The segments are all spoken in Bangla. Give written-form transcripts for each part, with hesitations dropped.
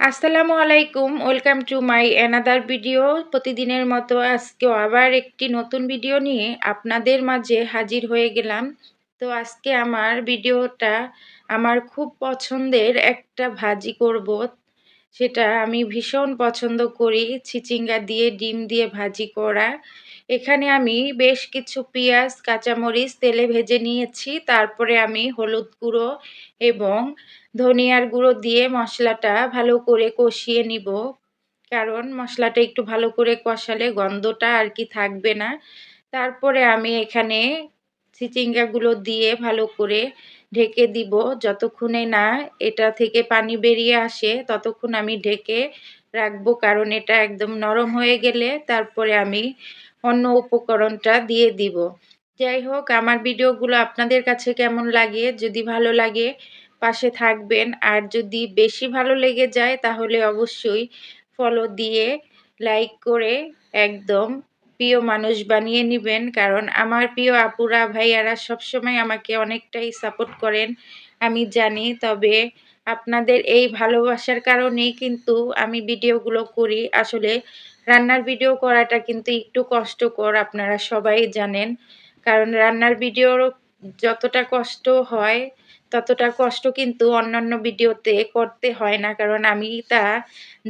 আসসালামু আলাইকুম। Welcome to my another video. প্রতিদিনের মতো আজকেও আবার একটি নতুন ভিডিও নিয়ে আপনাদের মাঝে হাজির হয়ে গেলাম। তো আজকে আমার ভিডিওটা আমার খুব পছন্দের একটা ভাজি করব। সেটা আমি ভীষণ পছন্দ করি, চিচিঙ্গা দিয়ে ডিম দিয়ে ভাজি করা। এখানে আমি বেশ কিছু পেঁয়াজ, কাঁচামরিচ তেলে ভেজে নিয়েছি। তারপরে আমি হলুদ গুঁড়ো এবং ধনিয়ার গুঁড়ো দিয়ে মশলাটা ভালো করে কষিয়ে নিব। কারণ মশলাটা একটু ভালো করে কষালে গন্ধটা আর কি থাকবে না। তারপরে আমি এখানে চিচিঙ্গাগুলো দিয়ে ভালো করে ঢেকে দিব। যতক্ষণে না এটা থেকে পানি বেরিয়ে আসে ততক্ষণ আমি ঢেকে রাখবো, কারণ এটা একদম নরম হয়ে গেলে তারপরে আমি অন্য উপকরণটা দিয়ে দিব। যাই হোক, আমার ভিডিওগুলো আপনাদের কাছে কেমন লাগে? যদি ভালো লাগে পাশে থাকবেন, আর যদি বেশি ভালো লেগে যায় তাহলে অবশ্যই ফলো দিয়ে লাইক করে একদম প্রিয় মানুষ বানিয়ে নিবেন। কারণ আমার প্রিয় আপুরা ভাইয়ারা সবসময় আমাকে অনেকটাই সাপোর্ট করেন আমি জানি। তবে আপনাদের এই ভালোবাসার কারণেই কিন্তু আমি ভিডিওগুলো করি। আসলে রান্নার ভিডিও করাটা কিন্তু একটু কষ্টকর, আপনারা সবাই জানেন। কারণ রান্নার ভিডিও যতটা কষ্ট হয় ততটা কষ্ট কিন্তু অন্যান্য ভিডিওতে করতে হয় না, কারণ আমি তা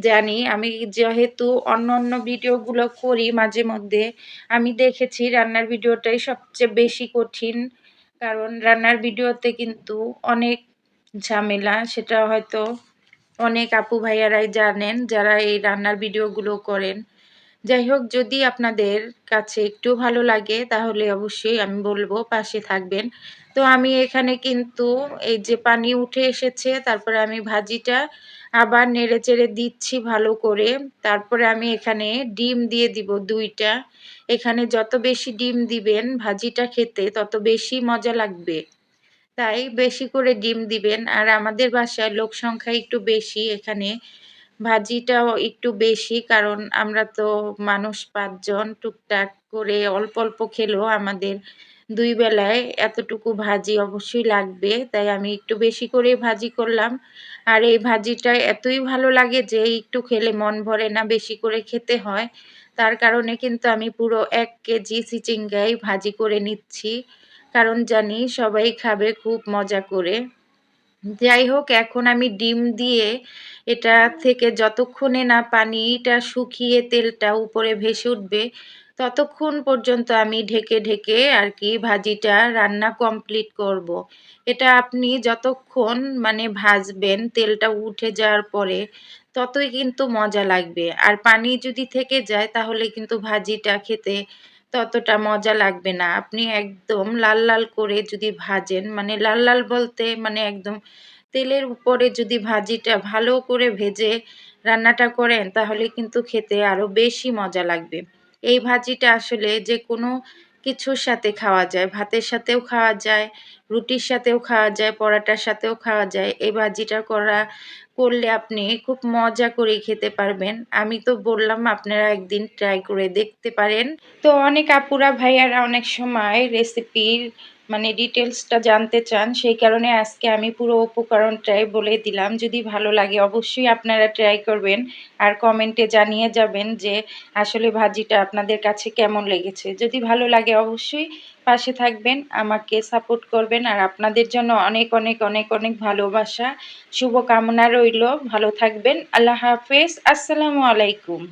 জানি। আমি যেহেতু অন্যান্য ভিডিওগুলো করি মাঝে মধ্যে, আমি দেখেছি রান্নার ভিডিওটাই সবচেয়ে বেশি কঠিন। কারণ রান্নার ভিডিওতে কিন্তু অনেক ঝামেলা, সেটা হয়তো অনেক আপু ভাইয়ারাই জানেন যারা এই রান্নার ভিডিওগুলো করেন। যাই হোক, যদি আপনাদের কাছে একটু ভালো লাগে তাহলে অবশ্যই আমি বলবো পাশে থাকবেন। তো আমি এখানে কিন্তু এই যে পানি উঠে এসেছে, তারপরে আমি ভাজিটা আবার নেড়েচেড়ে দিচ্ছি ভালো করে। তারপরে আমি এখানে ডিম দিয়ে দিব ২টা। এখানে যত বেশি ডিম দিবেন ভাজিটা খেতে তত বেশি মজা লাগবে। তাই বেশি করে ডিম দিবেন। আর আমাদের বাসায় লোক সংখ্যা একটু বেশি, এখানে ভাজিটাও একটু বেশি, কারণ আমরা তো মানুষ ৫ জন। টুকটাক করে অল্প অল্প খেলেও আমাদের ২ বেলায় এতটুকু ভাজি অবশ্যই লাগবে। তাই আমি একটু বেশি করেই ভাজি করলাম। আর এই ভাজিটা এতই ভালো লাগে যে একটু খেলে মন ভরে না, বেশি করে খেতে হয়। তার কারণে কিন্তু আমি পুরো ১ কেজি চিচিঙ্গাই ভাজি করে নিচ্ছি। কারণ জানি সবাই খাবে খুব মজা করে। যাই হোক, এখন আমি ডিম দিয়ে এটা থেকে যতক্ষণে না পানিটা শুকিয়ে তেলটা উপরে ভেসে উঠবে ততক্ষণ পর্যন্ত আমি ঢেকে ঢেকে আর কি ভাজিটা রান্না কমপ্লিট করব। এটা আপনি যতক্ষণ মানে ভাজবেন তেলটা উঠে যাওয়ার পরে ততই কিন্তু মজা লাগবে। আর পানি যদি থেকে যায় তাহলে কিন্তু ভাজিটা খেতে ততটা মজা লাগবে না। আপনি একদম লাল লাল করে যদি ভাজেন, মানে লাল লাল বলতে মানে একদম তেলের উপরে যদি ভাজিটা ভালো করে ভেজে রান্নাটা করেন তাহলে কিন্তু খেতে আরো বেশি মজা লাগবে। এই ভাজিটা আসলে যেকোনো কিছুর সাথে খাওয়া যায়। ভাতের সাথেও খাওয়া যায়, রুটির সাথেও খাওয়া যায়, পরাটার সাথেও খাওয়া যায়। এই ভাজিটা করলে আপনি খুব মজা করে খেতে পারবেন। আমি তো বললাম আপনারা একদিন ট্রাই করে দেখতে পারেন। তো অনেক আপুরা ভাইয়ারা অনেক সময় রেসিপির মানে ডিটেলসটা জানতে চান, সেই কারণে আজকে আমি পুরো উপকরণটাই বলে দিলাম। যদি ভালো লাগে অবশ্যই আপনারা ট্রাই করবেন আর কমেন্টে জানিয়ে যাবেন যে আসলে ভাজিটা আপনাদের কাছে কেমন লেগেছে। যদি ভালো লাগে অবশ্যই পাশে থাকবেন, আমাকে সাপোর্ট করবেন। আর আপনাদের জন্য অনেক অনেক অনেক অনেক ভালোবাসা, শুভকামনা রইল। ভালো থাকবেন। আল্লাহ হাফেজ। আসসালামু আলাইকুম।